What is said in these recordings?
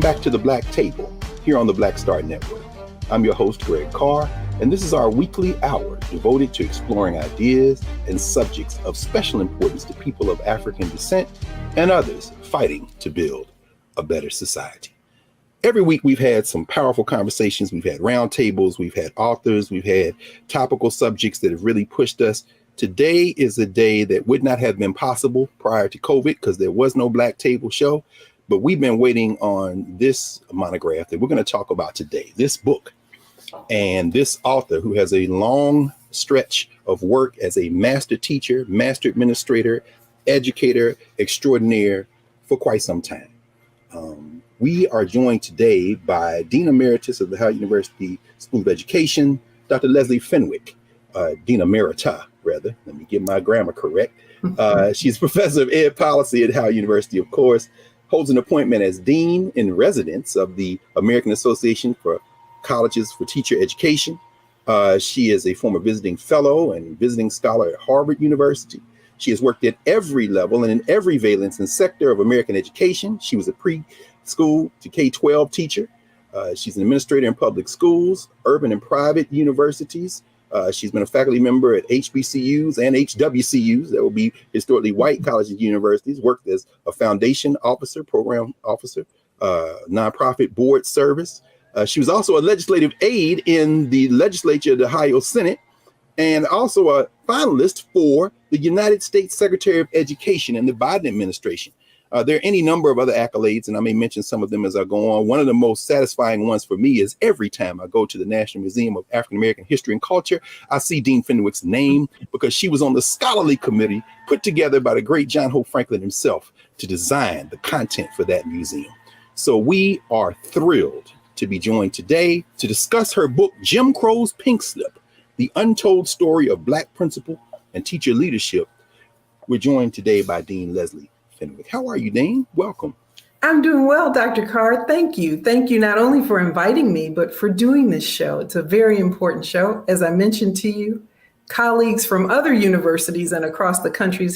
back to the Black Table here on the Black Star Network. I'm your host, Greg Carr, and this is our weekly hour devoted to exploring ideas and subjects of special importance to people of African descent and others fighting to build a better society. Every week we've had some powerful conversations. We've had roundtables, we've had authors, we've had topical subjects that have really pushed us. Today is a day that would not have been possible prior to COVID because there was no Black Table show. But we've been waiting on this monograph that we're going to talk about today, this book, and this author who has a long stretch of work as a master teacher, master administrator, educator extraordinaire for quite some time. We are joined today by Dean Emeritus of the Howard University School of Education, Dr. Leslie Fenwick, Dean Emerita, rather. Let me get my grammar correct. She's professor of ed policy at Howard University, of course, holds an appointment as Dean in Residence of the American Association for Colleges for Teacher Education. She is a former visiting fellow and visiting scholar at Harvard University. She has worked at every level and in every valence and sector of American education. She was a preschool to K-12 teacher. She's an administrator in public schools, urban and private universities. She's been a faculty member at HBCUs and HWCUs, that will be historically white colleges and universities, worked as a foundation officer, program officer, nonprofit board service. She was also a legislative aide in the legislature of the Ohio Senate, and also a finalist for the United States Secretary of Education in the Biden administration. There are any number of other accolades, and I may mention some of them as I go on. One of the most satisfying ones for me is every time I go to the National Museum of African American History and Culture, I see Dean Fenwick's name because she was on the scholarly committee put together by the great John Hope Franklin himself to design the content for that museum. So we are thrilled to be joined today to discuss her book, Jim Crow's Pink Slip, The Untold Story of Black Principal and Teacher Leadership. We're joined today by Dean Leslie Fenwick. How are you, Dean? Welcome. I'm doing well, Dr. Carr. Thank you. Thank you not only for inviting me, but for doing this show. It's a very important show. As I mentioned to you, colleagues from other universities and across the country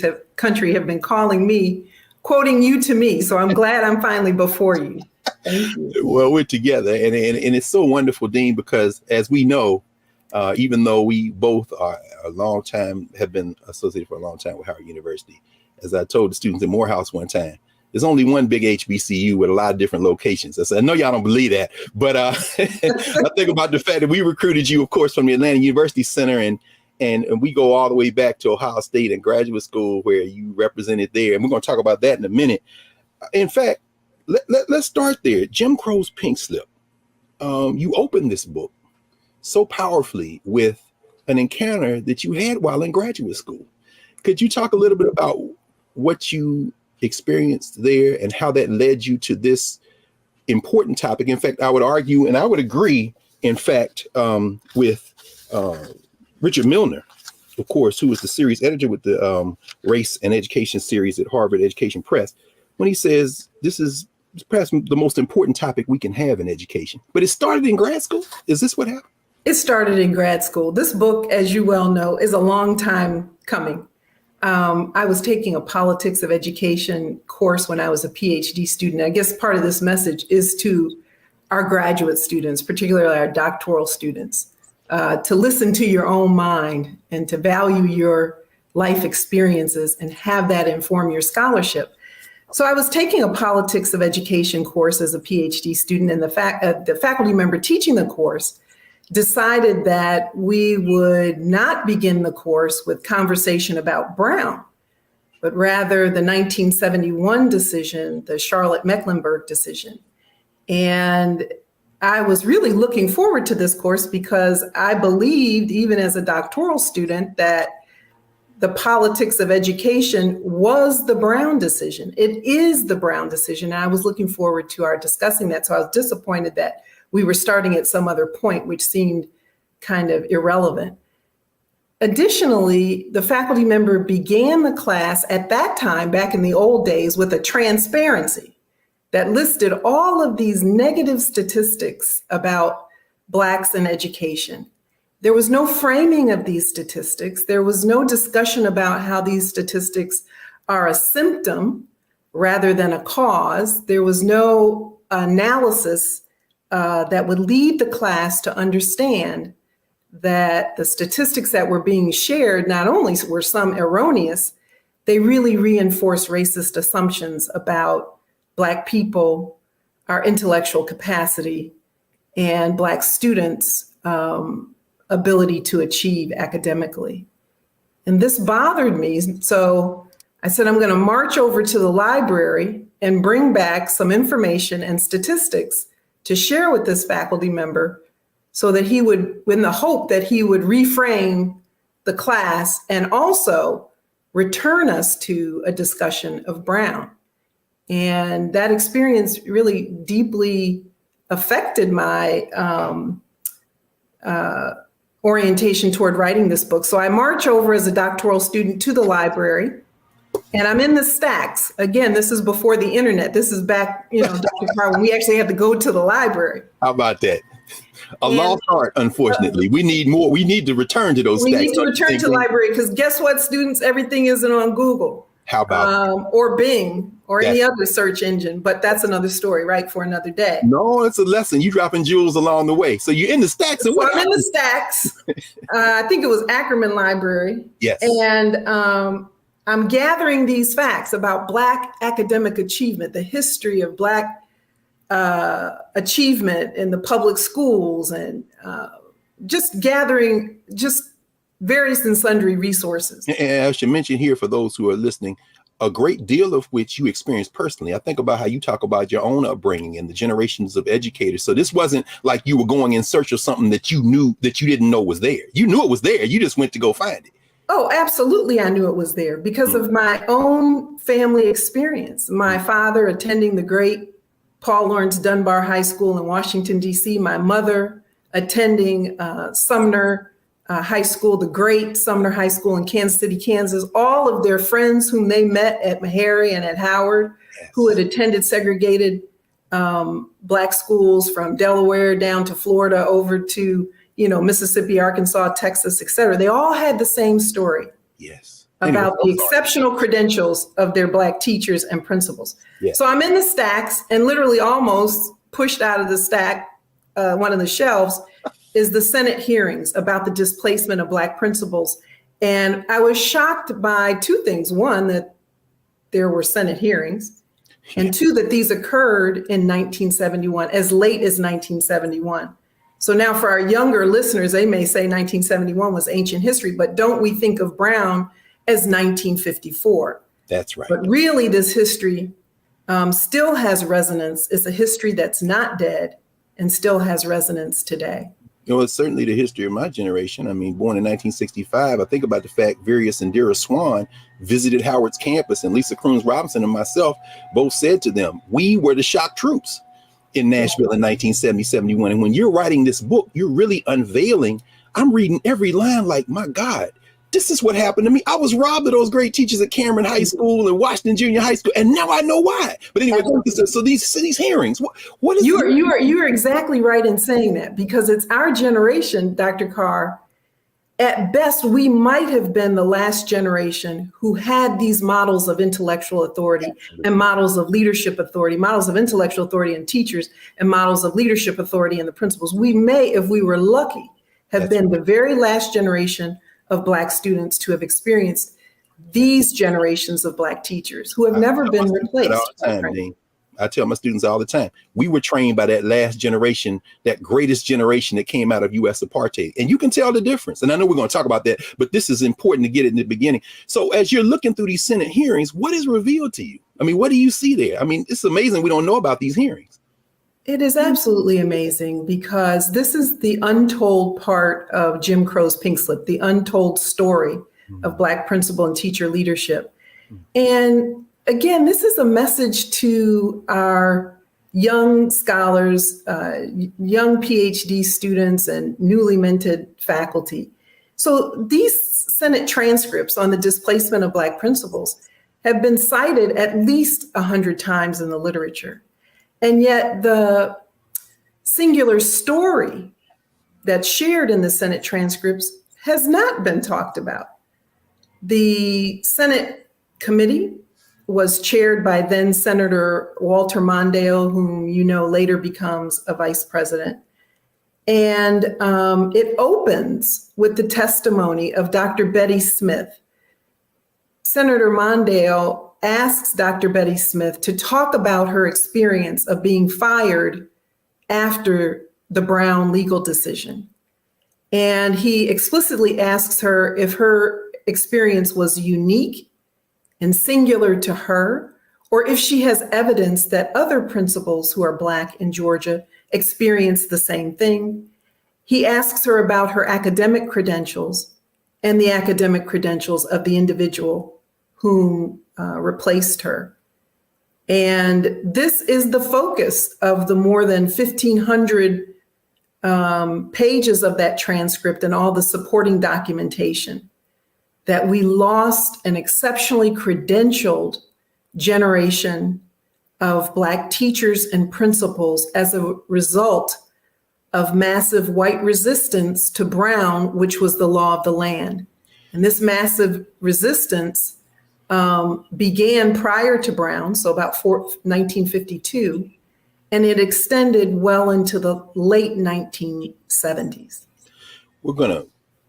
have been calling me, quoting you to me. So I'm glad I'm finally before you. Thank you. Well, we're together. And it's so wonderful, Dean, because as we know, even though we both are have been associated for a long time with Howard University, as I told the students in Morehouse one time, there's only one big HBCU with a lot of different locations. I said, I know y'all don't believe that, but I think about the fact that we recruited you, of course, from the Atlanta University Center, and we go all the way back to Ohio State and graduate school where you represented there. And we're going to talk about that in a minute. In fact, let's start there. Jim Crow's Pink Slip. You opened this book so powerfully with an encounter that you had while in graduate school. Could you talk a little bit about what you experienced there and how that led you to this important topic? In fact, I would argue, and I would agree, in fact, with Richard Milner, of course, who was the series editor with the Race and Education series at Harvard Education Press, when he says this is perhaps the most important topic we can have in education. But it started in grad school. Is this what happened? It started in grad school. This book, as you well know, is a long time coming. I was taking a politics of education course when I was a PhD student. I guess part of this message is to our graduate students, particularly our doctoral students, to listen to your own mind and to value your life experiences and have that inform your scholarship. So I was taking a politics of education course as a PhD student, and the faculty member teaching the course decided that we would not begin the course with conversation about Brown, but rather the 1971 decision, the Charlotte-Mecklenburg decision. And I was really looking forward to this course because I believed, even as a doctoral student, that the politics of education was the Brown decision. It is the Brown decision. And I was looking forward to our discussing that. So I was disappointed that we were starting at some other point, which seemed kind of irrelevant. Additionally, the faculty member began the class at that time, back in the old days, with a transparency that listed all of these negative statistics about Blacks in education. There was no framing of these statistics. There was no discussion about how these statistics are a symptom rather than a cause. There was no analysis that would lead the class to understand that the statistics that were being shared not only were some erroneous, they really reinforce racist assumptions about Black people, our intellectual capacity, and Black students' ability to achieve academically. And this bothered me. So I said, I'm going to march over to the library and bring back some information and statistics to share with this faculty member so that he would, in the hope that he would reframe the class and also return us to a discussion of Brown. And that experience really deeply affected my orientation toward writing this book. So I march over as a doctoral student to the library, and I'm in the stacks. Again, this is before the internet. This is back, Dr. Carr, when we actually had to go to the library. How about that? A lost art, unfortunately. We need more. We need to return to those stacks. We need to return to the library because guess what, students? Everything isn't on Google. How about or Bing or any other search engine, but that's another story, right, for another day. No, it's a lesson. You dropping jewels along the way. So you're in the stacks. So I'm in the stacks. I think it was Ackerman Library. Yes. And I'm gathering these facts about Black academic achievement, the history of Black achievement in the public schools, and just gathering just various and sundry resources. And I should mention here for those who are listening, a great deal of which you experienced personally. I think about how you talk about your own upbringing and the generations of educators. So this wasn't like you were going in search of something that you knew that you didn't know was there. You knew it was there. You just went to go find it. Oh, absolutely. I knew it was there because of my own family experience. My father attending the great Paul Laurence Dunbar High School in Washington, D.C. My mother attending Sumner High School, the great Sumner High School in Kansas City, Kansas. All of their friends whom they met at Meharry and at Howard, who had attended segregated Black schools from Delaware down to Florida over to, Mississippi, Arkansas, Texas, et cetera. They all had the same story. Yes. About the exceptional credentials of their Black teachers and principals. Yes. So I'm in the stacks and literally almost pushed out of the stack, one of the shelves, is the Senate hearings about the displacement of Black principals. And I was shocked by two things. One, that there were Senate hearings, and two, that these occurred in 1971, as late as 1971. So now for our younger listeners, they may say 1971 was ancient history, but don't we think of Brown as 1954? That's right. But really this history still has resonance. It's a history that's not dead and still has resonance today. It's certainly the history of my generation. I mean, born in 1965, I think about the fact Various and Dara Swan visited Howard's campus, and Lisa Crooms Robinson and myself both said to them, we were the shock troops in Nashville in 1970, 71. And when you're writing this book, you're really unveiling. I'm reading every line like, my God, this is what happened to me. I was robbed of those great teachers at Cameron High School and Washington Junior High School, and now I know why. But anyway, so these hearings, what is you are exactly right in saying that, because it's our generation, Dr. Carr. At best, we might have been the last generation who had these models of intellectual authority and models of leadership authority, models of intellectual authority in teachers and models of leadership authority in the principals. We may, if we were lucky, have been the very last generation of Black students to have experienced these generations of Black teachers who have never been replaced. I tell my students all the time, we were trained by that last generation, that greatest generation that came out of U.S. apartheid. And you can tell the difference. And I know we're going to talk about that, but this is important to get it in the beginning. So as you're looking through these Senate hearings, what is revealed to you? I mean, what do you see there? I mean, it's amazing we don't know about these hearings. It is absolutely amazing, because this is the untold part of Jim Crow's Pink Slip, the untold story of Black principal and teacher leadership. And again, this is a message to our young scholars, young PhD students, and newly minted faculty. So these Senate transcripts on the displacement of Black principals have been cited at least 100 times in the literature. And yet the singular story that's shared in the Senate transcripts has not been talked about. The Senate committee was chaired by then Senator Walter Mondale, whom you know later becomes a vice president. And it opens with the testimony of Dr. Betty Smith. Senator Mondale asks Dr. Betty Smith to talk about her experience of being fired after the Brown legal decision. And he explicitly asks her if her experience was unique and singular to her, or if she has evidence that other principals who are Black in Georgia experienced the same thing. He asks her about her academic credentials and the academic credentials of the individual whom replaced her. And this is the focus of the more than 1,500 pages of that transcript and all the supporting documentation, that we lost an exceptionally credentialed generation of Black teachers and principals as a result of massive white resistance to Brown, which was the law of the land. And this massive resistance began prior to Brown, so about 1952, and it extended well into the late 1970s. We're going to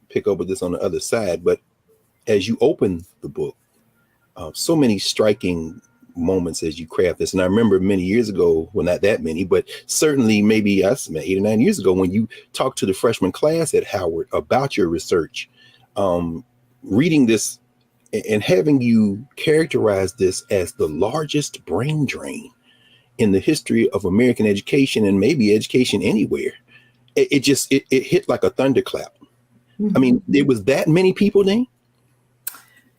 pick up with this on the other side, but as you open the book, so many striking moments as you craft this. And I remember many years ago, well, not that many, but certainly maybe 8 or 9 years ago, when you talked to the freshman class at Howard about your research, reading this and having you characterize this as the largest brain drain in the history of American education and maybe education anywhere. It hit like a thunderclap. Mm-hmm. I mean, there was that many people then?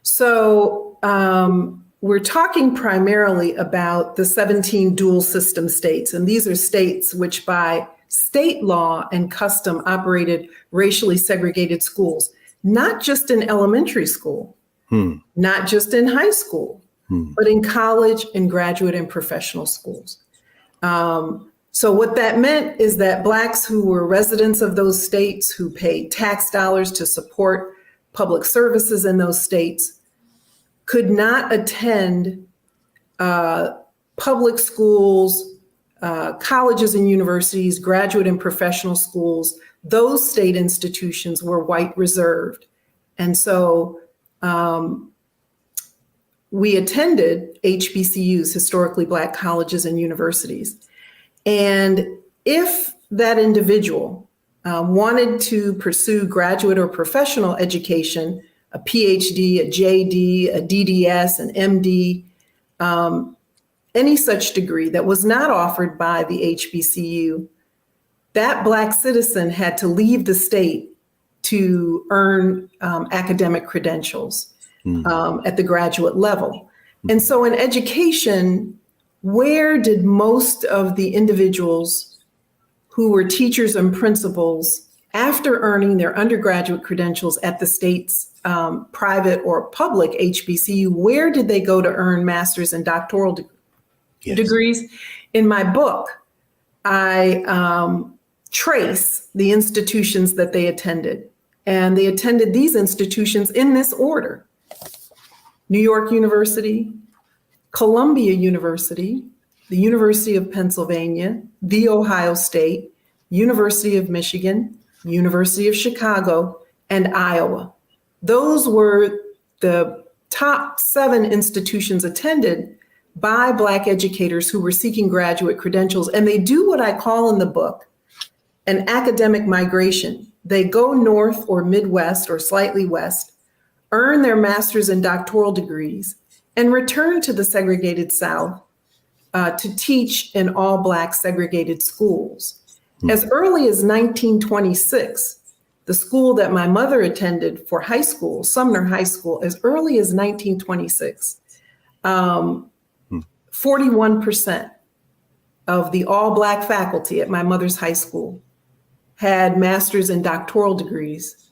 So we're talking primarily about the 17 dual system states. And these are states which by state law and custom operated racially segregated schools, not just in elementary school, not just in high school, but in college and graduate and professional schools. So what that meant is that Blacks who were residents of those states, who paid tax dollars to support public services in those states, could not attend public schools, colleges and universities, graduate and professional schools. Those state institutions were white reserved. And so we attended HBCUs, historically Black colleges and universities. And if that individual wanted to pursue graduate or professional education, a PhD, a JD, a DDS, an MD, any such degree that was not offered by the HBCU, that Black citizen had to leave the state to earn academic credentials at the graduate level. And so in education, where did most of the individuals who were teachers and principals, after earning their undergraduate credentials at the state's private or public HBCU, where did they go to earn master's and doctoral degrees? In my book, I trace the institutions that they attended. And they attended these institutions in this order: New York University, Columbia University, the University of Pennsylvania, The Ohio State, University of Michigan, University of Chicago, and Iowa. Those were the top 7 institutions attended by Black educators who were seeking graduate credentials. And they do what I call in the book an academic migration. They go north or Midwest or slightly west, earn their master's and doctoral degrees, and return to the segregated South to teach in all Black segregated schools. As early as 1926, the school that my mother attended for high school, Sumner High School, as early as 1926, 41% of the all Black faculty at my mother's high school had master's and doctoral degrees,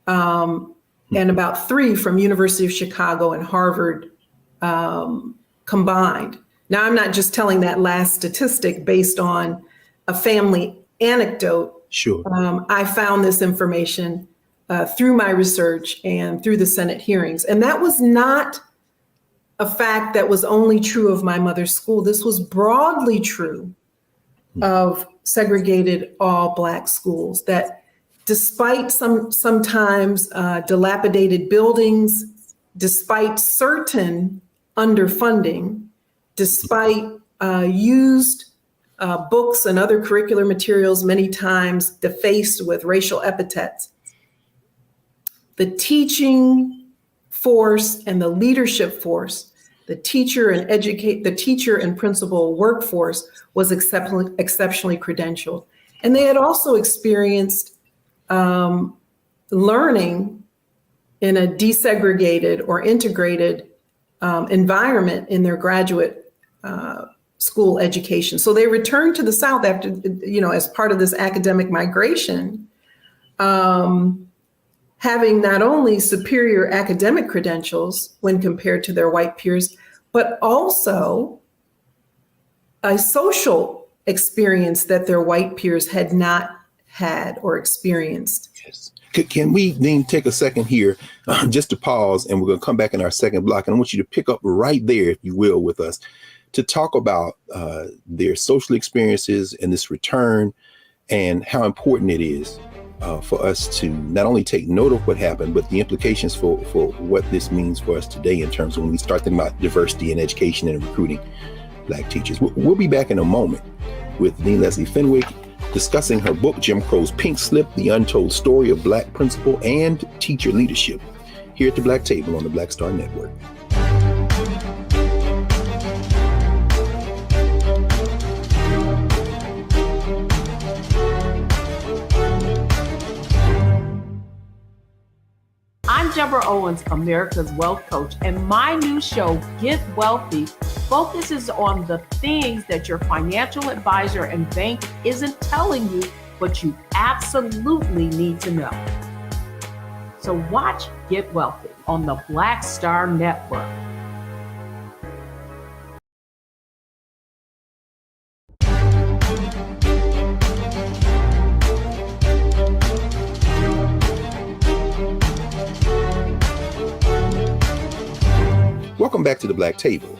and about 3 from University of Chicago and Harvard combined. Now, I'm not just telling that last statistic based on a family anecdote. Sure. I found this information through my research and through the Senate hearings. And that was not a fact that was only true of my mother's school. This was broadly true of segregated all Black schools, that despite sometimes dilapidated buildings, despite certain underfunding, despite used books and other curricular materials many times defaced with racial epithets, the teaching force and the leadership force, the teacher and principal workforce was exceptionally credentialed. And they had also experienced learning in a desegregated or integrated environment in their graduate school education. So they returned to the South after, as part of this academic migration, having not only superior academic credentials when compared to their white peers, but also a social experience that their white peers had not had or experienced. Yes. Can we then take a second here just to pause, and we're going to come back in our second block. And I want you to pick up right there, if you will, with us to talk about their social experiences and this return and how important it is for us to not only take note of what happened, but the implications for what this means for us today in terms of when we start thinking about diversity in education and recruiting Black teachers. We'll be back in a moment with Dean Leslie Fenwick discussing her book, Jim Crow's Pink Slip, The Untold Story of Black Principal and Teacher Leadership, here at the Black Table on the Black Star Network. I'm Deborah Owens, America's Wealth Coach, and my new show, Get Wealthy, focuses on the things that your financial advisor and bank isn't telling you, but you absolutely need to know. So watch Get Wealthy on the Black Star Network. Welcome back to the Black Table.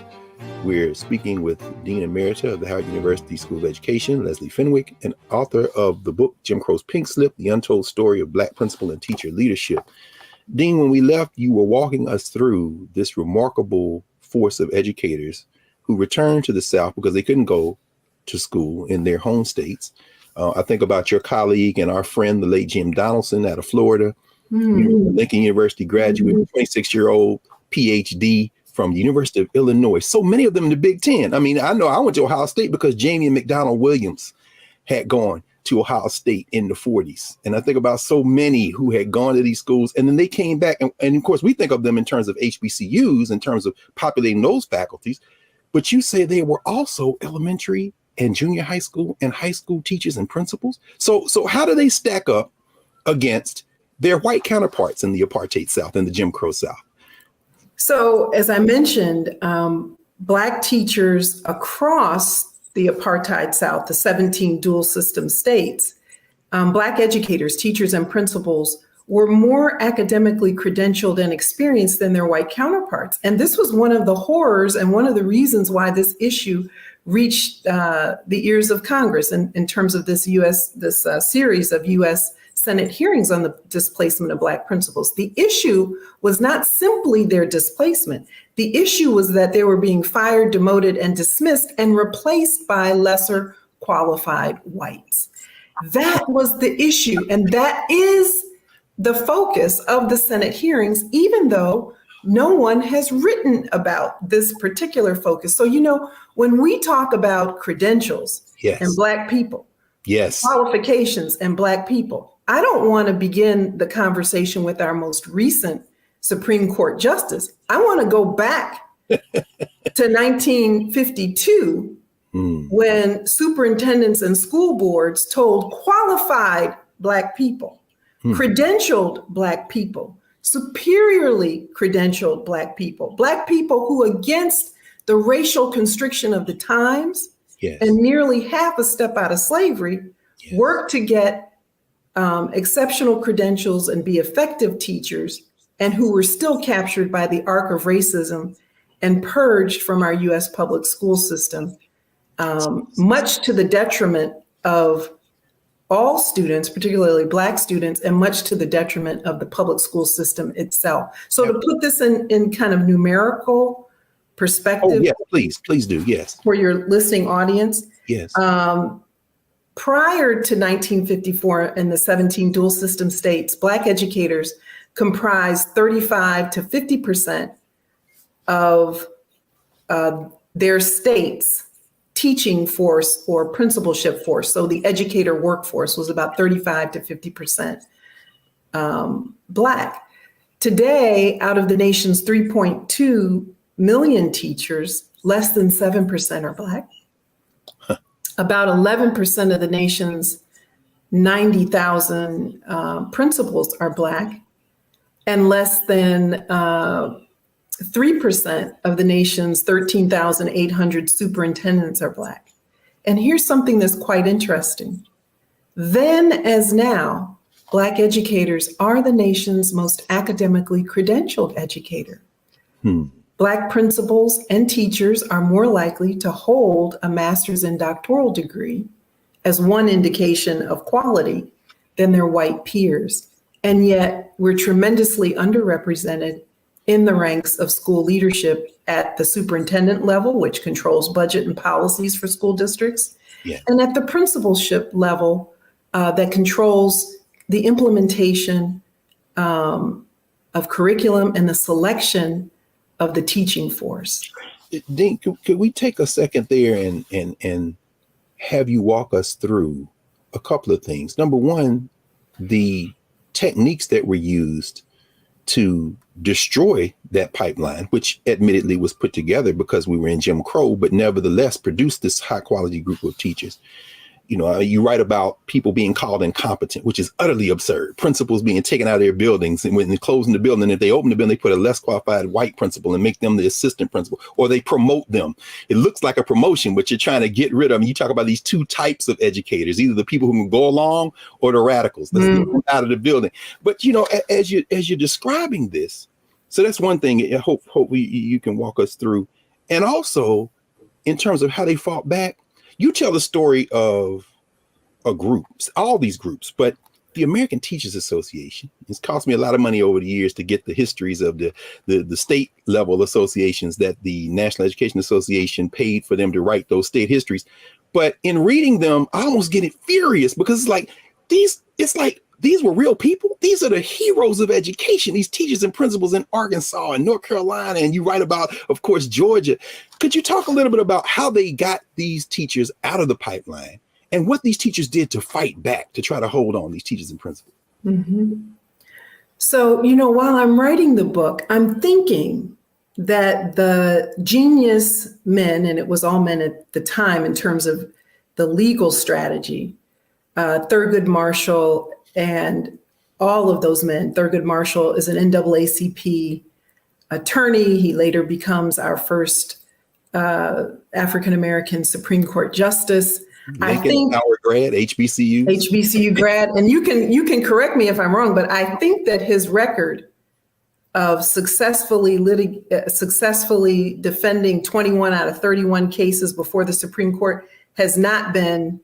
We're speaking with Dean Emerita of the Howard University School of Education, Leslie Fenwick, and author of the book, Jim Crow's Pink Slip, The Untold Story of Black Principal and Teacher Leadership. Dean, when we left, you were walking us through this remarkable force of educators who returned to the South because they couldn't go to school in their home states. I think about your colleague and our friend, the late Jim Donaldson out of Florida, Lincoln University graduate, 26-year-old PhD from the University of Illinois. So many of them in the Big Ten. I mean, I know I went to Ohio State because Jamie and McDonald Williams had gone to Ohio State in the 40s. And I think about so many who had gone to these schools, and then they came back. And of course, we think of them in terms of HBCUs, in terms of populating those faculties. But you say they were also elementary and junior high school and high school teachers and principals. So how do they stack up against their white counterparts in the apartheid South and the Jim Crow South? So, as I mentioned, Black teachers across the apartheid South, the 17 dual system states, Black educators, teachers, and principals were more academically credentialed and experienced than their white counterparts. And this was one of the horrors and one of the reasons why this issue reached the ears of Congress in terms of this series of U.S. Senate hearings on the displacement of Black principals. The issue was not simply their displacement. The issue was that they were being fired, demoted, and dismissed and replaced by lesser qualified whites. That was the issue. And that is the focus of the Senate hearings, even though no one has written about this particular focus. So, when we talk about credentials and Black people, qualifications and Black people, I don't want to begin the conversation with our most recent Supreme Court justice. I want to go back to 1952 when superintendents and school boards told qualified Black people, credentialed Black people, superiorly credentialed Black people who, against the racial constriction of the times and nearly half a step out of slavery, worked to get exceptional credentials and be effective teachers, and who were still captured by the arc of racism and purged from our U.S. public school system, much to the detriment of all students, particularly Black students, and much to the detriment of the public school system itself. So to put this in kind of numerical perspective. Oh, yes, please do. Yes. For your listening audience. Yes. Prior to 1954 in the 17 dual system states, Black educators comprised 35 to 50% of their state's teaching force or principalship force. So the educator workforce was about 35 to 50% Black. Today, out of the nation's 3.2 million teachers, less than 7% are Black. About 11% of the nation's 90,000 principals are Black, and less than 3% of the nation's 13,800 superintendents are Black. And here's something that's quite interesting. Then as now, Black educators are the nation's most academically credentialed educator. Black principals and teachers are more likely to hold a master's and doctoral degree as one indication of quality than their white peers. And yet we're tremendously underrepresented in the ranks of school leadership at the superintendent level, which controls budget and policies for school districts, and at the principalship level that controls the implementation of curriculum and the selection of the teaching force. Dean, could we take a second there and have you walk us through a couple of things? Number one, the techniques that were used to destroy that pipeline, which admittedly was put together because we were in Jim Crow, but nevertheless produced this high quality group of teachers. You know, you write about people being called incompetent, which is utterly absurd. Principals being taken out of their buildings, and when they're closing the building, if they open the building, they put a less qualified white principal and make them the assistant principal, or they promote them. It looks like a promotion, but you're trying to get rid of them. You talk about these two types of educators, either the people who can go along or the radicals. Let's get them out of the building. But, you know, as you're describing this, so that's one thing. I hope you can walk us through. And also, in terms of how they fought back, you tell the story of a group, all these groups, but the American Teachers Association. It's cost me a lot of money over the years to get the histories of the state level associations that the National Education Association paid for them to write those state histories. But in reading them, I almost get furious because it's like these were real people. These are the heroes of education, these teachers and principals in Arkansas and North Carolina. And you write about, of course, Georgia. Could you talk a little bit about how they got these teachers out of the pipeline and what these teachers did to fight back, to try to hold on, these teachers and principals? So, you know, while I'm writing the book, I'm thinking that the genius men, and it was all men at the time in terms of the legal strategy, Thurgood Marshall and all of those men. Thurgood Marshall is an NAACP attorney. He later becomes our first African-American Supreme Court justice. I think our grad, HBCU grad, and you can correct me if I'm wrong, but I think that his record of successfully defending 21 out of 31 cases before the Supreme Court has not been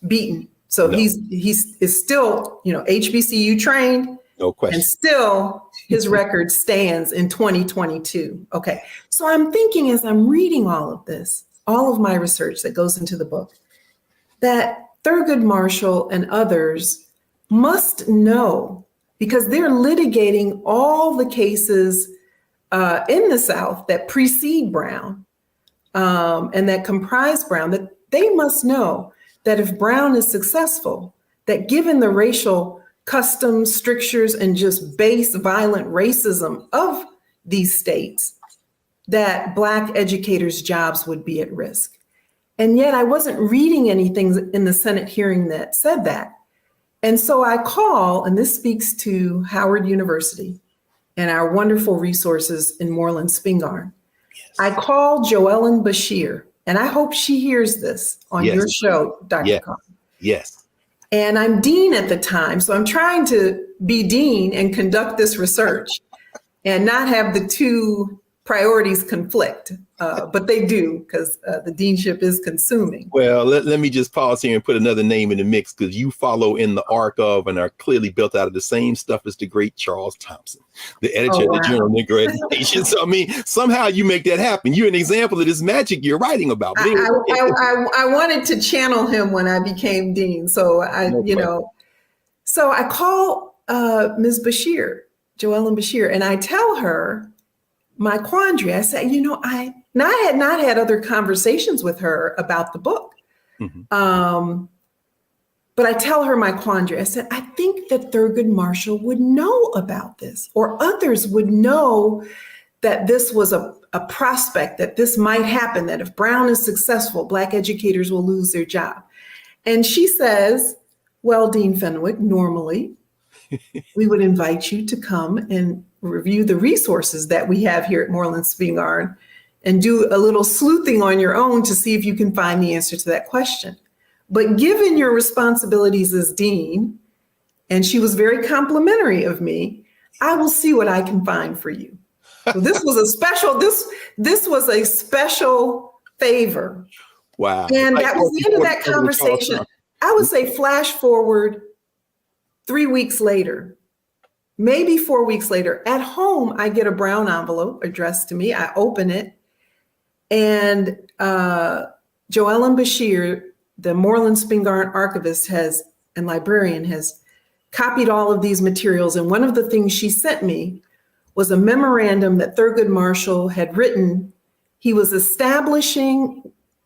beaten. So no. he's still, you know, HBCU trained. No question. And still his record stands in 2022. Okay. So I'm thinking, as I'm reading all of this, all of my research that goes into the book, that Thurgood Marshall and others must know, because they're litigating all the cases in the South that precede Brown and that comprise Brown, that they must know that if Brown is successful, that given the racial customs, strictures, and just base violent racism of these states, that Black educators' jobs would be at risk. And yet I wasn't reading anything in the Senate hearing that said that. And so I call, and this speaks to Howard University and our wonderful resources in Moreland Spingarn. Yes. I call Joellen Bashir, and I hope she hears this on your show, Dr. Carr. Yes. And I'm dean at the time, so I'm trying to be dean and conduct this research and not have the two priorities conflict, but they do, because the deanship is consuming. Well, let me just pause here and put another name in the mix, because you follow in the arc of and are clearly built out of the same stuff as the great Charles Thompson, the editor of the Journal of Negro Education. So, I mean, somehow you make that happen. You're an example of this magic you're writing about. I wanted to channel him when I became dean. So so I call Ms. Bashir, Joellen Bashir, and I tell her my quandary. I said, I had not had other conversations with her about the book. Mm-hmm. But I tell her my quandary. I said, I think that Thurgood Marshall would know about this, or others would know that this was a prospect, that this might happen, that if Brown is successful, Black educators will lose their job. And she says, well, Dean Fenwick, normally we would invite you to come and review the resources that we have here at Moreland Spingarn and do a little sleuthing on your own to see if you can find the answer to that question. But given your responsibilities as dean, and she was very complimentary of me, I will see what I can find for you. So this was a special favor. Wow. And that was the end of that conversation. I would say flash forward 3 weeks later, maybe 4 weeks later, at home, I get a brown envelope addressed to me. I open it, and Joellen Bashir, the Moreland Spingarn archivist and librarian, has copied all of these materials. And one of the things she sent me was a memorandum that Thurgood Marshall had written. He was establishing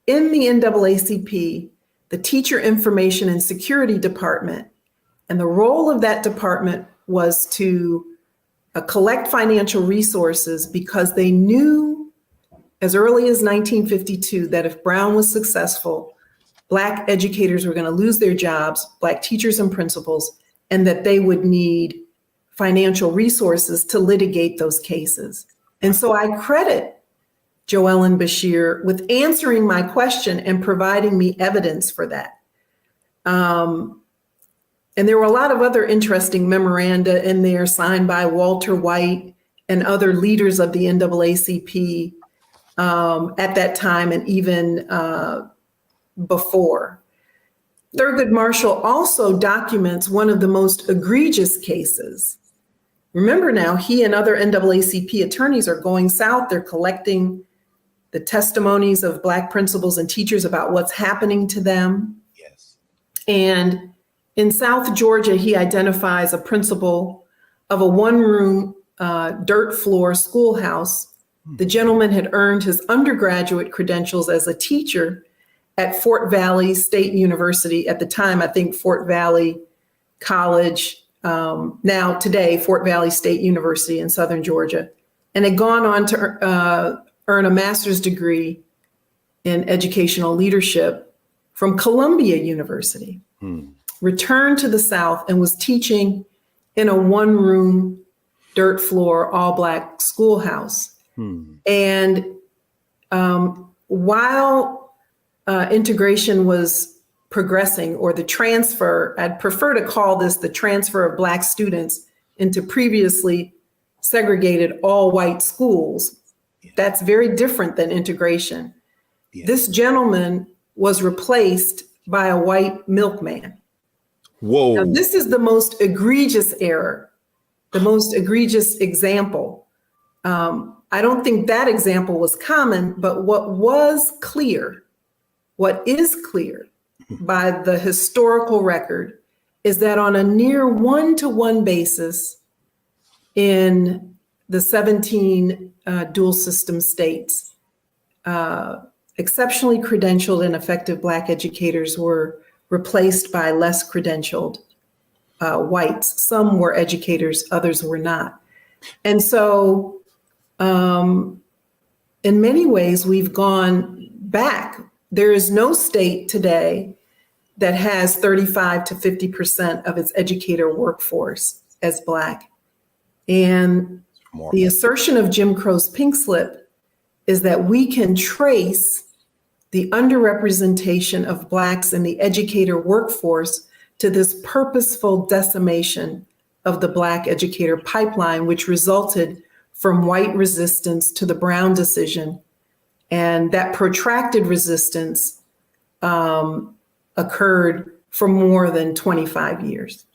in the NAACP the Teacher Information and Security Department. And the role of that department was to collect financial resources, because they knew as early as 1952 that if Brown was successful, Black educators were going to lose their jobs, Black teachers and principals, and that they would need financial resources to litigate those cases. And so I credit Joellen Bashir with answering my question and providing me evidence for that. And there were a lot of other interesting memoranda in there signed by Walter White and other leaders of the NAACP at that time, and even before. Thurgood Marshall also documents one of the most egregious cases. Remember now, he and other NAACP attorneys are going south. They're collecting the testimonies of Black principals and teachers about what's happening to them. Yes. And in South Georgia, he identifies a principal of a one-room dirt floor schoolhouse. The gentleman had earned his undergraduate credentials as a teacher at Fort Valley State University. At the time, I think Fort Valley College, now today, Fort Valley State University in Southern Georgia, and had gone on to earn a master's degree in educational leadership from Columbia University. Returned to the South and was teaching in a one-room dirt floor, all-Black schoolhouse. And while integration was progressing, or the transfer, I'd prefer to call this the transfer of Black students into previously segregated all-white schools. That's very different than integration. This gentleman was replaced by a white milkman. Whoa. Now, this is the most egregious error, the most egregious example. I don't think that example was common, but what is clear by the historical record is that on a near one-to-one basis in the 17 dual system states, exceptionally credentialed and effective Black educators were replaced by less credentialed whites. Some were educators, others were not. And so in many ways, we've gone back. There is no state today that has 35 to 50% of its educator workforce as Black. And the assertion of Jim Crow's pink slip is that we can trace the underrepresentation of Blacks in the educator workforce to this purposeful decimation of the Black educator pipeline, which resulted from white resistance to the Brown decision. And that protracted resistance occurred for more than 25 years.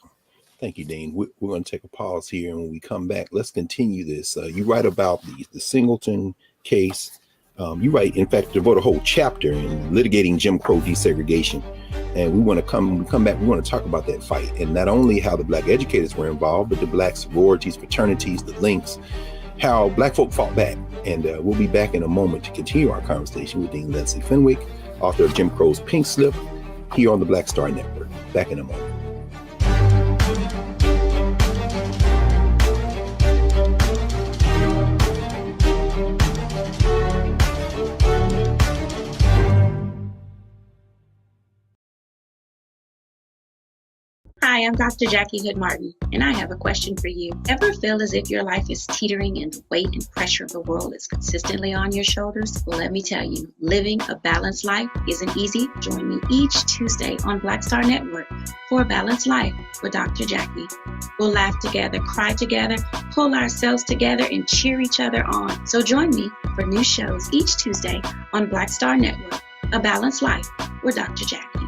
Thank you, Dean. We're going to take a pause here, and when we come back, let's continue this. You write about the Singleton case. You write, in fact, devote a whole chapter in litigating Jim Crow desegregation. And when we come back, we want to talk about that fight, and not only how the Black educators were involved, but the Black sororities, fraternities, the links, how Black folk fought back. And we'll be back in a moment to continue our conversation with Dean Leslie Fenwick, author of Jim Crow's Pink Slip, here on the Black Star Network. Back in a moment. Hi, I'm Dr. Jackie Hood Martin, and I have a question for you. Ever feel as if your life is teetering and the weight and pressure of the world is consistently on your shoulders? Well, let me tell you, living a balanced life isn't easy. Join me each Tuesday on Black Star Network for A Balanced Life with Dr. Jackie. We'll laugh together, cry together, pull ourselves together, and cheer each other on. So join me for new shows each Tuesday on Black Star Network, A Balanced Life with Dr. Jackie.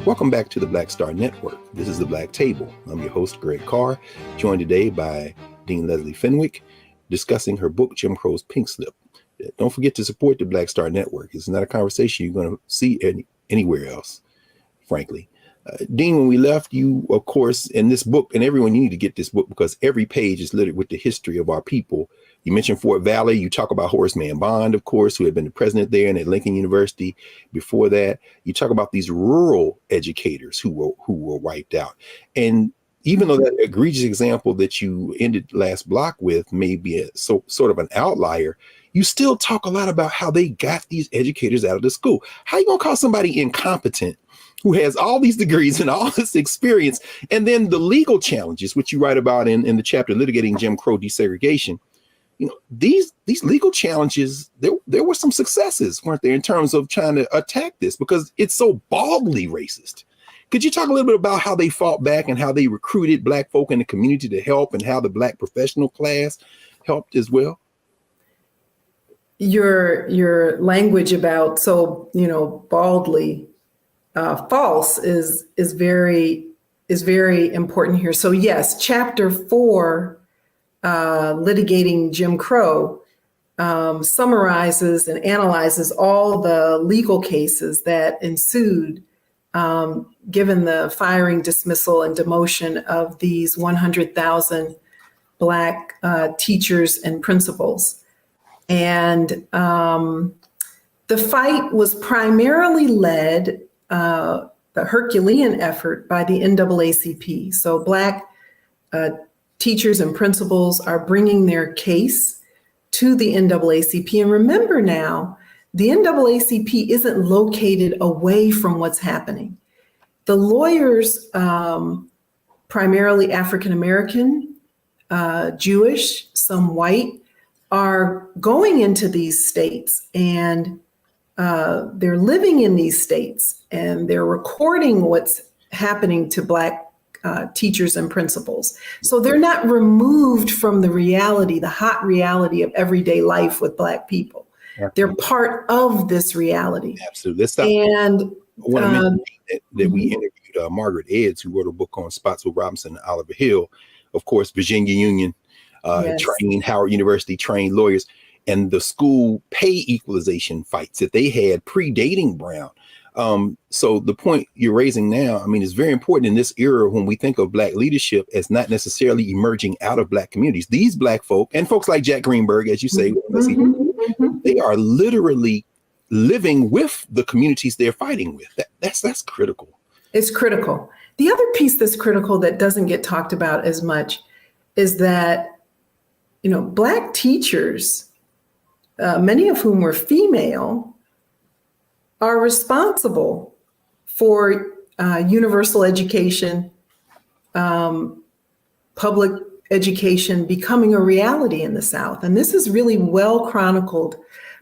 Welcome back to the Black Star Network. This is the Black Table. I'm your host, Greg Carr, joined today by Dean Leslie Fenwick, discussing her book, Jim Crow's Pink Slip. Don't forget to support the Black Star Network. It's not a conversation you're going to see anywhere else, frankly. Dean, when we left, you, of course, in this book, and everyone, you need to get this book because every page is littered with the history of our people. You mentioned Fort Valley. You talk about Horace Mann Bond, of course, who had been the president there and at Lincoln University before that. You talk about these rural educators who were wiped out. And even though that egregious example that you ended last block with may be sort of an outlier, you still talk a lot about how they got these educators out of the school. How you going to call somebody incompetent who has all these degrees and all this experience, and then the legal challenges, which you write about in the chapter Litigating Jim Crow Desegregation? You know, these legal challenges, there were some successes, weren't there, in terms of trying to attack this because it's so baldly racist. Could you talk a little bit about how they fought back and how they recruited Black folk in the community to help and how the Black professional class helped as well? Your language about baldly false is very important here. So yes, chapter 4, Litigating Jim Crow, summarizes and analyzes all the legal cases that ensued given the firing, dismissal, and demotion of these 100,000 Black teachers and principals. And the fight was primarily led, the Herculean effort, by the NAACP. So Black teachers and principals are bringing their case to the NAACP. And remember now, the NAACP isn't located away from what's happening. The lawyers, primarily African-American, Jewish, some white, are going into these states and they're living in these states and they're recording what's happening to Black teachers and principals. So they're not removed from the reality, the hot reality of everyday life with Black people. Absolutely. They're part of this reality. Absolutely. Let's stop. And I want to mention that we interviewed Margaret Edds, who wrote a book on Spotswood Robinson and Oliver Hill. Of course, Virginia Union trained, Howard University trained lawyers, and the school pay equalization fights that they had predating Brown. So the point you're raising now, I mean, is very important in this era when we think of Black leadership as not necessarily emerging out of Black communities. These Black folk and folks like Jack Greenberg, as you say, they are literally living with the communities they're fighting with. That's critical. It's critical. The other piece that's critical that doesn't get talked about as much is that, Black teachers, many of whom were female, are responsible for universal education public education becoming a reality in the South. And this is really well chronicled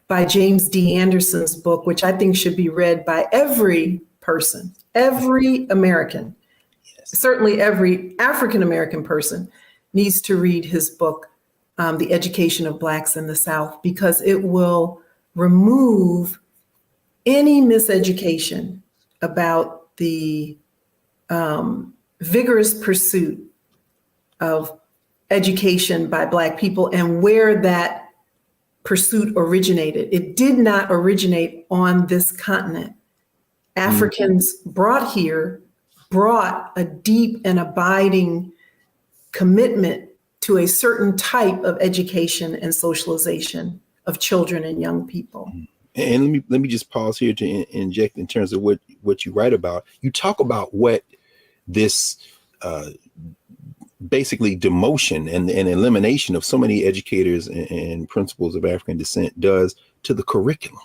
by James D. Anderson's book, which I think should be read by every person, every American. Certainly every African American person needs to read his book, The Education of Blacks in the South, because it will remove any miseducation about the vigorous pursuit of education by Black people and where that pursuit originated. It did not originate on this continent. Africans brought a deep and abiding commitment to a certain type of education and socialization of children and young people. And let me just pause here to inject in terms of what you write about. You talk about what this basically demotion and elimination of so many educators and principals of African descent does to the curriculum.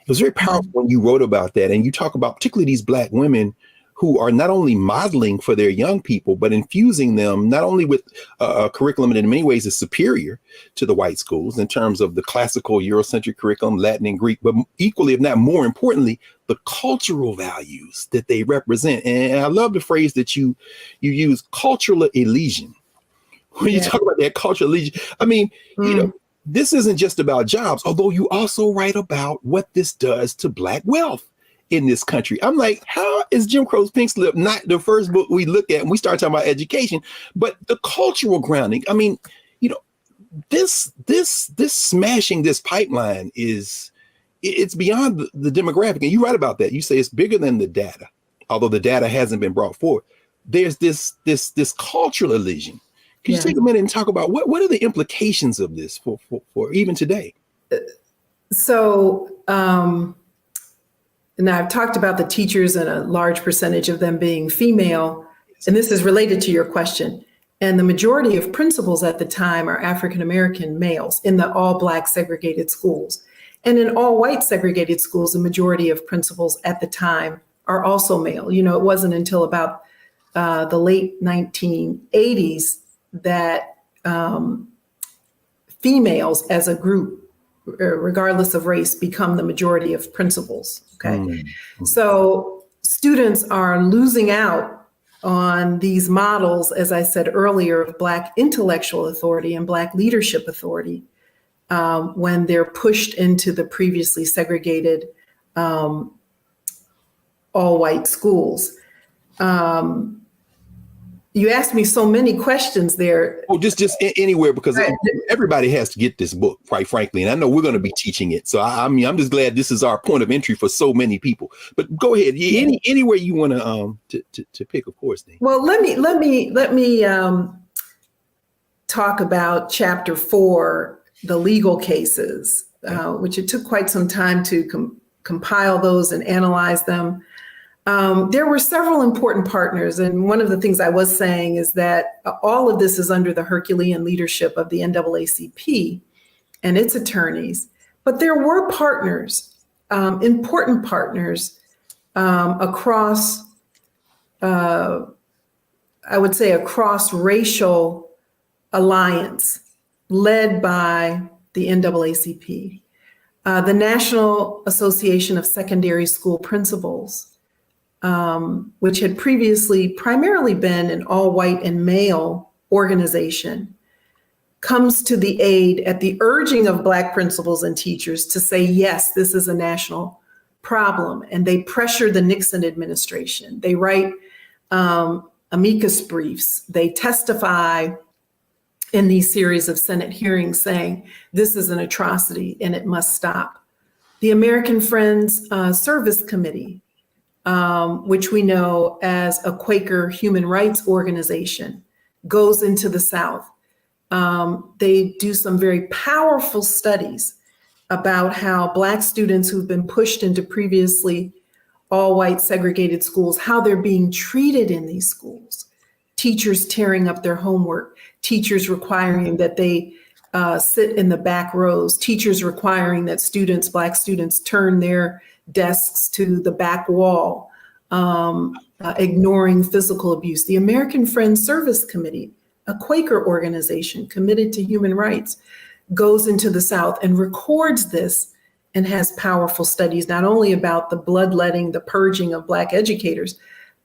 It was very powerful when you wrote about that, and you talk about particularly these Black women who are not only modeling for their young people, but infusing them not only with a curriculum that in many ways is superior to the white schools in terms of the classical Eurocentric curriculum, Latin and Greek, but equally, if not more importantly, the cultural values that they represent. And I love the phrase that you use, cultural elision. When you talk about that cultural elision, I mean, you know, this isn't just about jobs, although you also write about what this does to Black wealth in this country. I'm like, how is Jim Crow's Pink Slip not the first book we look at when we start talking about education, but the cultural grounding? I mean, you know, this smashing this pipeline it's beyond the demographic. And you write about that. You say it's bigger than the data, although the data hasn't been brought forward. There's this cultural elision. Can you take a minute and talk about what are the implications of this for even today? So, and I've talked about the teachers and a large percentage of them being female, and this is related to your question. And the majority of principals at the time are African-American males in the all Black segregated schools. And in all white segregated schools, the majority of principals at the time are also male. You know, it wasn't until about the late 1980s that females as a group, regardless of race, become the majority of principals. Okay. So students are losing out on these models, as I said earlier, of Black intellectual authority and Black leadership authority when they're pushed into the previously segregated all white schools. You asked me so many questions there. Oh, just anywhere, because everybody has to get this book, quite frankly. And I know we're going to be teaching it. So I'm just glad this is our point of entry for so many people. But go ahead. Anywhere you want to pick, of course. Then. Well, let me talk about chapter 4, the legal cases, which it took quite some time to compile those and analyze them. There were several important partners, and one of the things I was saying is that all of this is under the Herculean leadership of the NAACP and its attorneys, but there were partners, important partners across, I would say, a cross-racial alliance led by the NAACP, the National Association of Secondary School Principals, which had previously primarily been an all-white and male organization, comes to the aid at the urging of Black principals and teachers to say, yes, this is a national problem. And they pressure the Nixon administration. They write amicus briefs. They testify in these series of Senate hearings saying, this is an atrocity and it must stop. The American Friends Service Committee, which we know as a Quaker human rights organization, goes into the South. They do some very powerful studies about how Black students who've been pushed into previously all-white segregated schools, how they're being treated in these schools. Teachers tearing up their homework, teachers requiring that they sit in the back rows, teachers requiring that students, Black students, turn their desks to the back wall, ignoring physical abuse. The American Friends Service Committee a Quaker organization committed to human rights, goes into the South and records this and has powerful studies, not only about the bloodletting, the purging of Black educators,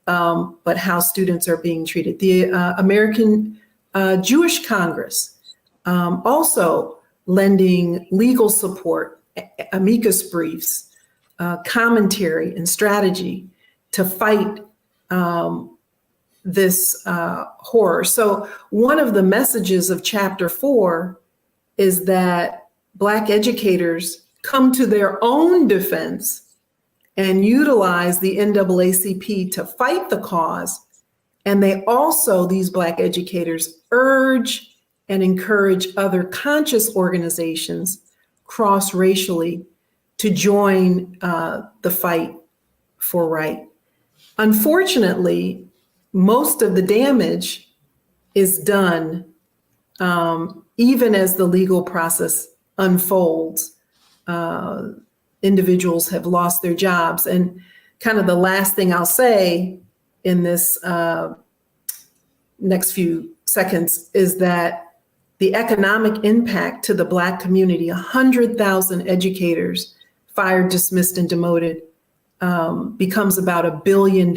but how students are being treated. The American Jewish Congress also lending legal support, amicus briefs, commentary and strategy to fight this horror. So one of the messages of Chapter 4 is that Black educators come to their own defense and utilize the NAACP to fight the cause. And they also, these Black educators, urge and encourage other conscious organizations cross-racially to join the fight for right. Unfortunately, most of the damage is done even as the legal process unfolds. Individuals have lost their jobs. And kind of the last thing I'll say in this next few seconds is that the economic impact to the Black community, 100,000 educators fired, dismissed, and demoted, becomes about $1 billion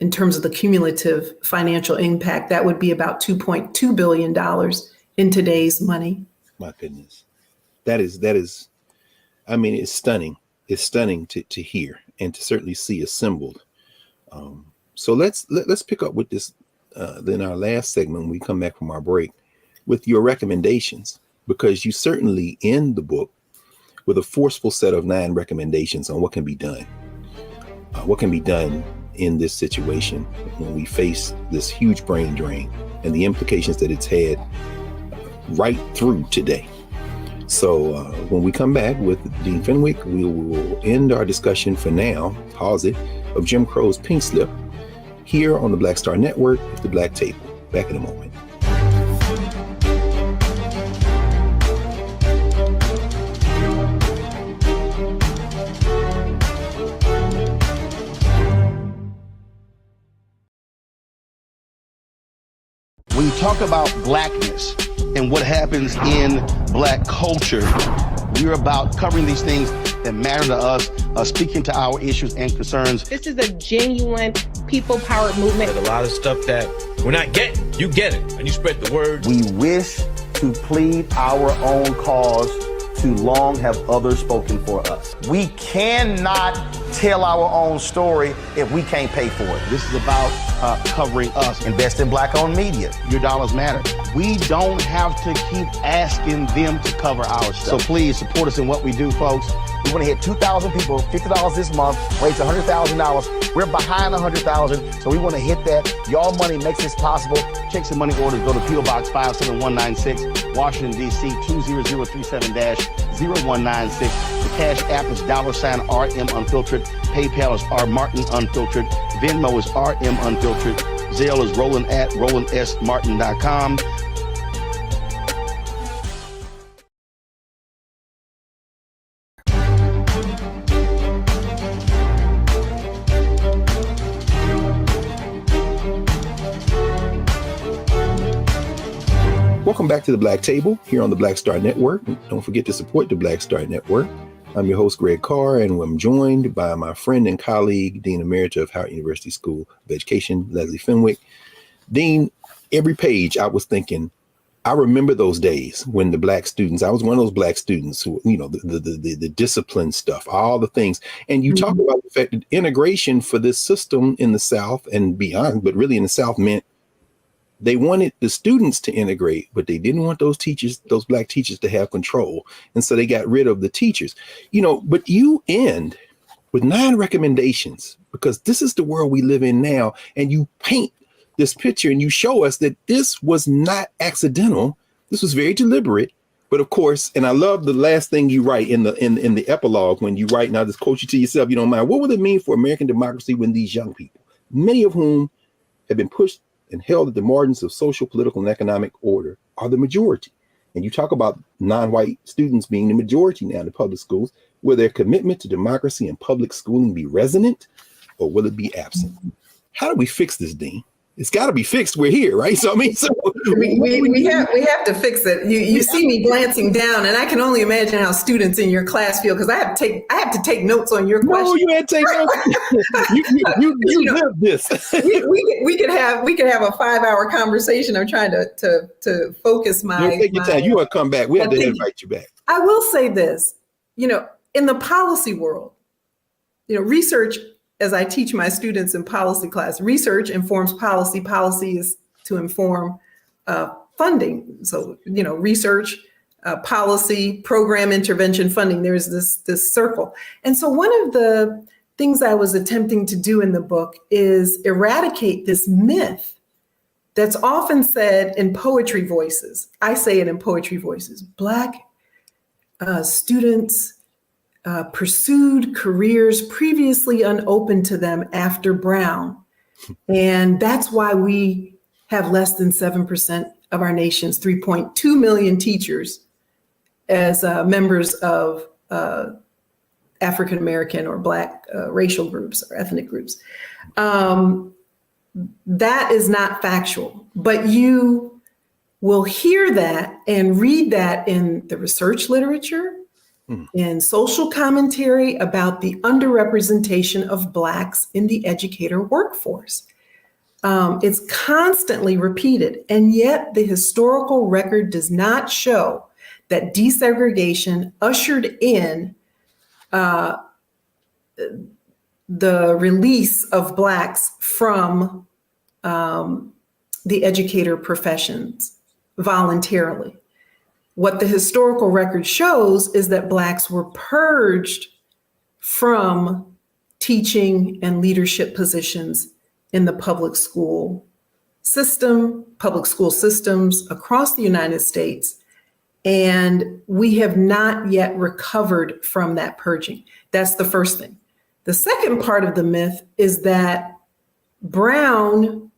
in terms of the cumulative financial impact. That would be about $2.2 billion in today's money. My goodness. That is, I mean, it's stunning. It's stunning to hear and to certainly see assembled. So let's pick up with this then our last segment when we come back from our break with your recommendations, because you certainly end the book with a forceful set of 9 recommendations on what can be done. What can be done in this situation when we face this huge brain drain and the implications that it's had right through today. So when we come back with Dean Fenwick, we will end our discussion for now, pause it, of Jim Crow's Pink Slip here on the Black Star Network at the Black Table. Back in a moment. When you talk about Blackness and what happens in Black culture, we're about covering these things that matter to us, speaking to our issues and concerns. This is a genuine people-powered movement. There's a lot of stuff that we're not getting. You get it, and you spread the word. We wish to plead our own cause. Too long have others spoken for us. We cannot tell our own story if we can't pay for it. This is about covering us. Invest in Black-owned media. Your dollars matter. We don't have to keep asking them to cover our stuff. So please support us in what we do, folks. We want to hit 2,000 people, $50 this month, raise $100,000. We're behind 100,000, so we want to hit that. Y'all money makes this possible. Checks and money orders go to P.O. Box 57196, Washington, D.C. 20037-0196. The Cash App is $RM Unfiltered. PayPal is R Martin Unfiltered. Venmo is RM Unfiltered. Zelle is Roland at RolandSMartin.com. Welcome back to the Black Table here on the Black Star Network. Don't forget to support the Black Star Network. I'm your host, Greg Carr, and I'm joined by my friend and colleague, Dean Emerita of Howard University School of Education, Leslie Fenwick. Dean, every page I was thinking, I remember those days when the Black students, I was one of those Black students who, you know, the discipline stuff, all the things. And you talk about the fact that integration for this system in the South and beyond, but really in the South, meant they wanted the students to integrate, but they didn't want those teachers, those Black teachers, to have control. And so they got rid of the teachers, you know, but you end with 9 recommendations because this is the world we live in now. And you paint this picture and you show us that this was not accidental. This was very deliberate. But of course, and I love the last thing you write in the epilogue when you write, now this quote you to yourself, you don't mind, what would it mean for American democracy when these young people, many of whom have been pushed and held at the margins of social, political, and economic order, are the majority? And you talk about non-white students being the majority now in the public schools. Will their commitment to democracy and public schooling be resonant, or will it be absent? How do we fix this, Dean? it's got to be fixed. We're here, right? So I mean, we have to fix it. You see me glancing down, and I can only imagine how students in your class feel, because I have to take notes on your question. No, you had to take notes. you live this. we could have a 5-hour conversation. I'm trying to focus my. Take your time. You want to come back? We have to invite you back. I will say this. In the policy world, research. As I teach my students in policy class, research informs policy. Policy is to inform funding. So, research, policy, program, intervention, funding. There's this circle. And so one of the things I was attempting to do in the book is eradicate this myth that's often said in poetry voices. I say it in poetry voices. Black students pursued careers previously unopened to them after Brown. And that's why we have less than 7% of our nation's 3.2 million teachers as members of African American or Black racial groups or ethnic groups. That is not factual, but you will hear that and read that in the research literature, in social commentary about the underrepresentation of Blacks in the educator workforce. It's constantly repeated, and yet the historical record does not show that desegregation ushered in the release of Blacks from the educator professions voluntarily. What the historical record shows is that Blacks were purged from teaching and leadership positions in the public school systems across the United States. And we have not yet recovered from that purging. That's the first thing. The second part of the myth is that Brown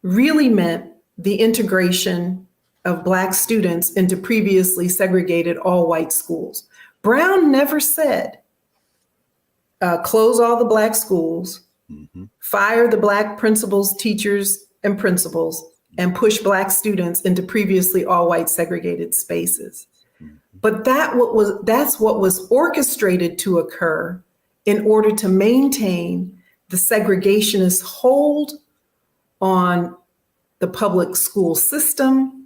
really meant the integration of Black students into previously segregated all-white schools. Brown never said, close all the Black schools, fire the Black principals, teachers, and principals, and push Black students into previously all-white segregated spaces. But that's what was orchestrated to occur in order to maintain the segregationist hold on the public school system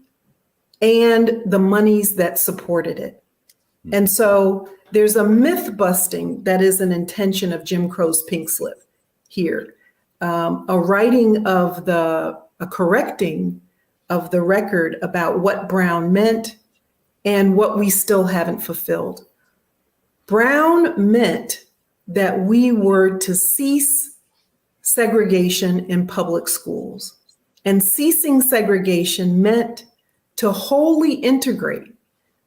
and the monies that supported it. And so there's a myth busting that is an intention of Jim Crow's pink slip here. A correcting of the record about what Brown meant and what we still haven't fulfilled. Brown meant that we were to cease segregation in public schools. And ceasing segregation meant to wholly integrate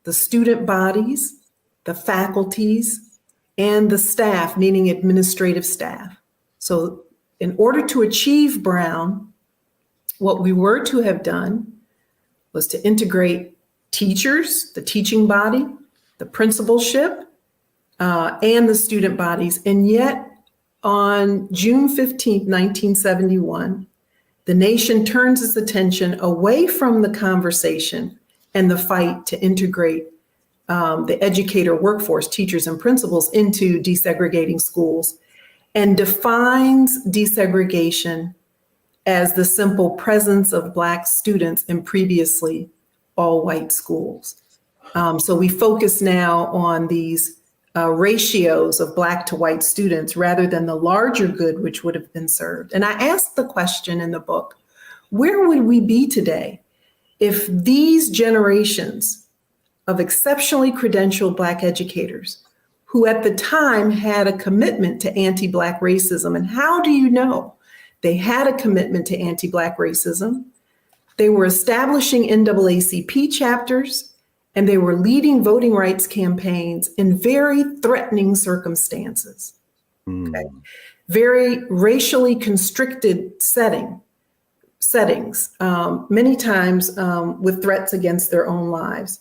the student bodies, the faculties, and the staff, meaning administrative staff. So in order to achieve Brown, what we were to have done was to integrate teachers, the teaching body, the principalship, and the student bodies. And yet on June 15th, 1971, the nation turns its attention away from the conversation and the fight to integrate the educator workforce, teachers and principals, into desegregating schools, and defines desegregation as the simple presence of Black students in previously all-white schools. So we focus now on these ratios of Black to white students rather than the larger good which would have been served. And I asked the question in the book, where would we be today if these generations of exceptionally credentialed Black educators who at the time had a commitment to anti-Black racism, and how do you know they had a commitment to anti-Black racism? They were establishing NAACP chapters, and they were leading voting rights campaigns in very threatening circumstances. Okay. Very racially constricted settings, many times with threats against their own lives.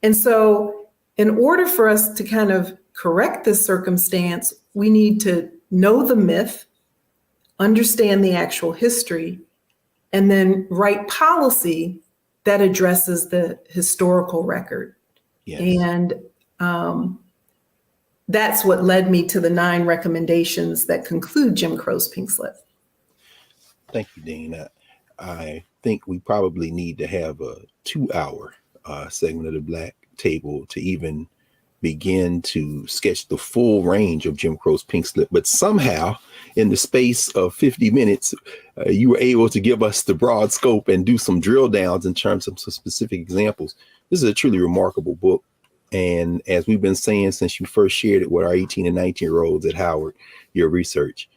And so in order for us to kind of correct this circumstance, we need to know the myth, understand the actual history, and then write policy that addresses the historical record. Yes. And that's what led me to the 9 recommendations that conclude Jim Crow's Pink Slip. Thank you, Dean. I think we probably need to have a 2-hour segment of the Black Table to even begin to sketch the full range of Jim Crow's Pink Slip. But somehow, in the space of 50 minutes, you were able to give us the broad scope and do some drill downs in terms of some specific examples. This is a truly remarkable book. And as we've been saying since you first shared it with our 18 and 19-year-olds at Howard, your research,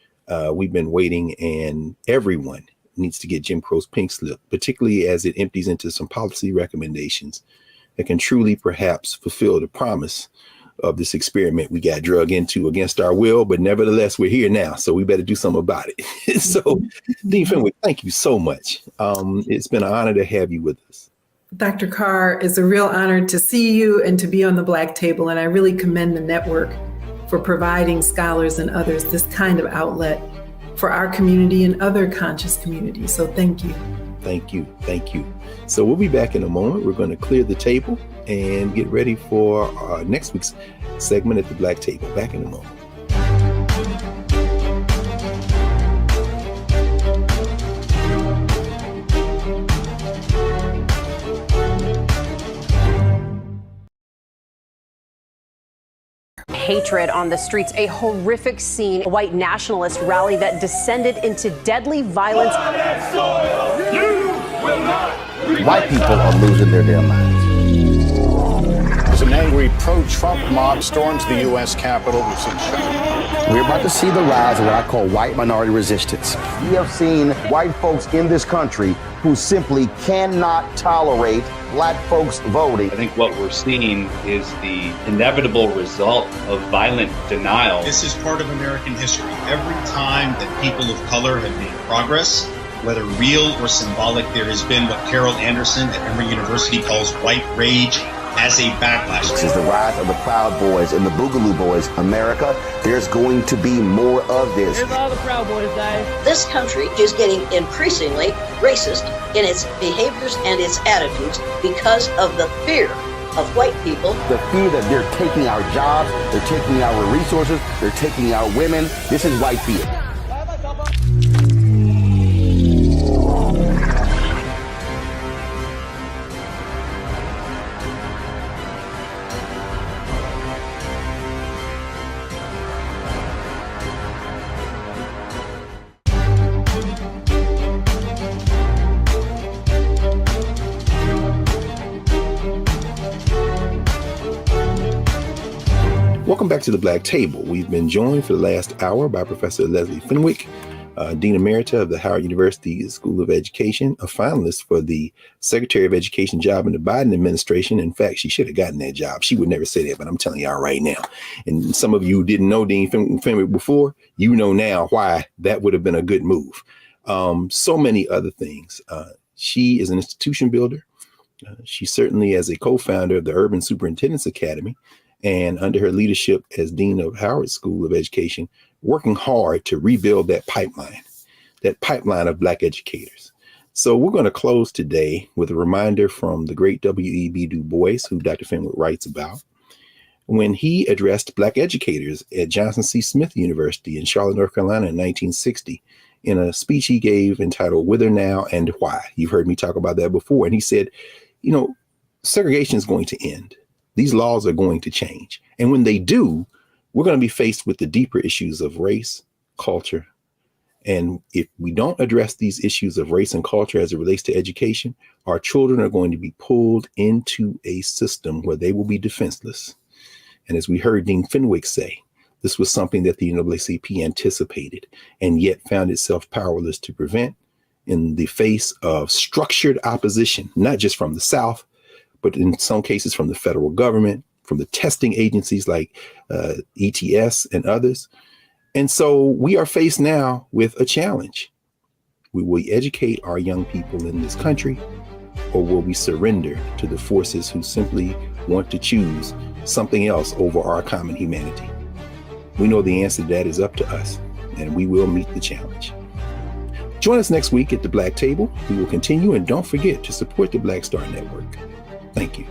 we've been waiting, and everyone needs to get Jim Crow's Pink Slip, particularly as it empties into some policy recommendations that can truly perhaps fulfill the promise of this experiment we got drug into against our will, but nevertheless, we're here now, so we better do something about it. So, Dean Fenwick, thank you so much. It's been an honor to have you with us. Dr. Carr, it's a real honor to see you and to be on the Black Table, and I really commend the network for providing scholars and others this kind of outlet for our community and other conscious communities. So thank you. Thank you. Thank you. So we'll be back in a moment. We're going to clear the table and get ready for next week's segment at the Black Table. Back in a moment. Hatred on the streets, a horrific scene, a white nationalist rally that descended into deadly violence. White people are losing their damn minds. As an angry pro-Trump mob storms the U.S. Capitol, we've seen shooting. We're about to see the rise of what I call white minority resistance. We have seen white folks in this country who simply cannot tolerate black folks voting. I think what we're seeing is the inevitable result of violent denial. This is part of American history. Every time that people of color have made progress, whether real or symbolic, there has been what Carol Anderson at Emory University calls white rage as a backlash. This is the rise of the Proud Boys and the Boogaloo Boys. America, there's going to be more of this. Here's all the Proud Boys, guys. This country is getting increasingly racist in its behaviors and its attitudes because of the fear of white people. The fear that they're taking our jobs, they're taking our resources, they're taking our women. This is white fear. Welcome back to the Black Table. We've been joined for the last hour by Professor Leslie Fenwick, Dean Emerita of the Howard University School of Education, a finalist for the Secretary of Education job in the Biden administration. In fact, she should have gotten that job. She would never say that, but I'm telling y'all right now. And some of you didn't know Dean Fenwick before, you know now why that would have been a good move. So many other things. She is an institution builder. She certainly is a co-founder of the Urban Superintendents Academy, and under her leadership as Dean of Howard School of Education, working hard to rebuild that pipeline of Black educators. So we're going to close today with a reminder from the great W.E.B. Du Bois, who Dr. Fenwick writes about, when he addressed Black educators at Johnson C. Smith University in Charlotte, North Carolina in 1960, in a speech he gave entitled Whither Now and Why. You've heard me talk about that before. And he said, you know, segregation is going to end. These laws are going to change. And when they do, we're going to be faced with the deeper issues of race, culture. And if we don't address these issues of race and culture as it relates to education, our children are going to be pulled into a system where they will be defenseless. And as we heard Dean Fenwick say, this was something that the NAACP anticipated and yet found itself powerless to prevent in the face of structured opposition, not just from the South, but in some cases from the federal government, from the testing agencies like ETS and others. And so we are faced now with a challenge. Will we educate our young people in this country, or will we surrender to the forces who simply want to choose something else over our common humanity? We know the answer to that is up to us, and we will meet the challenge. Join us next week at the Black Table. We will continue, and don't forget to support the Black Star Network. Thank you.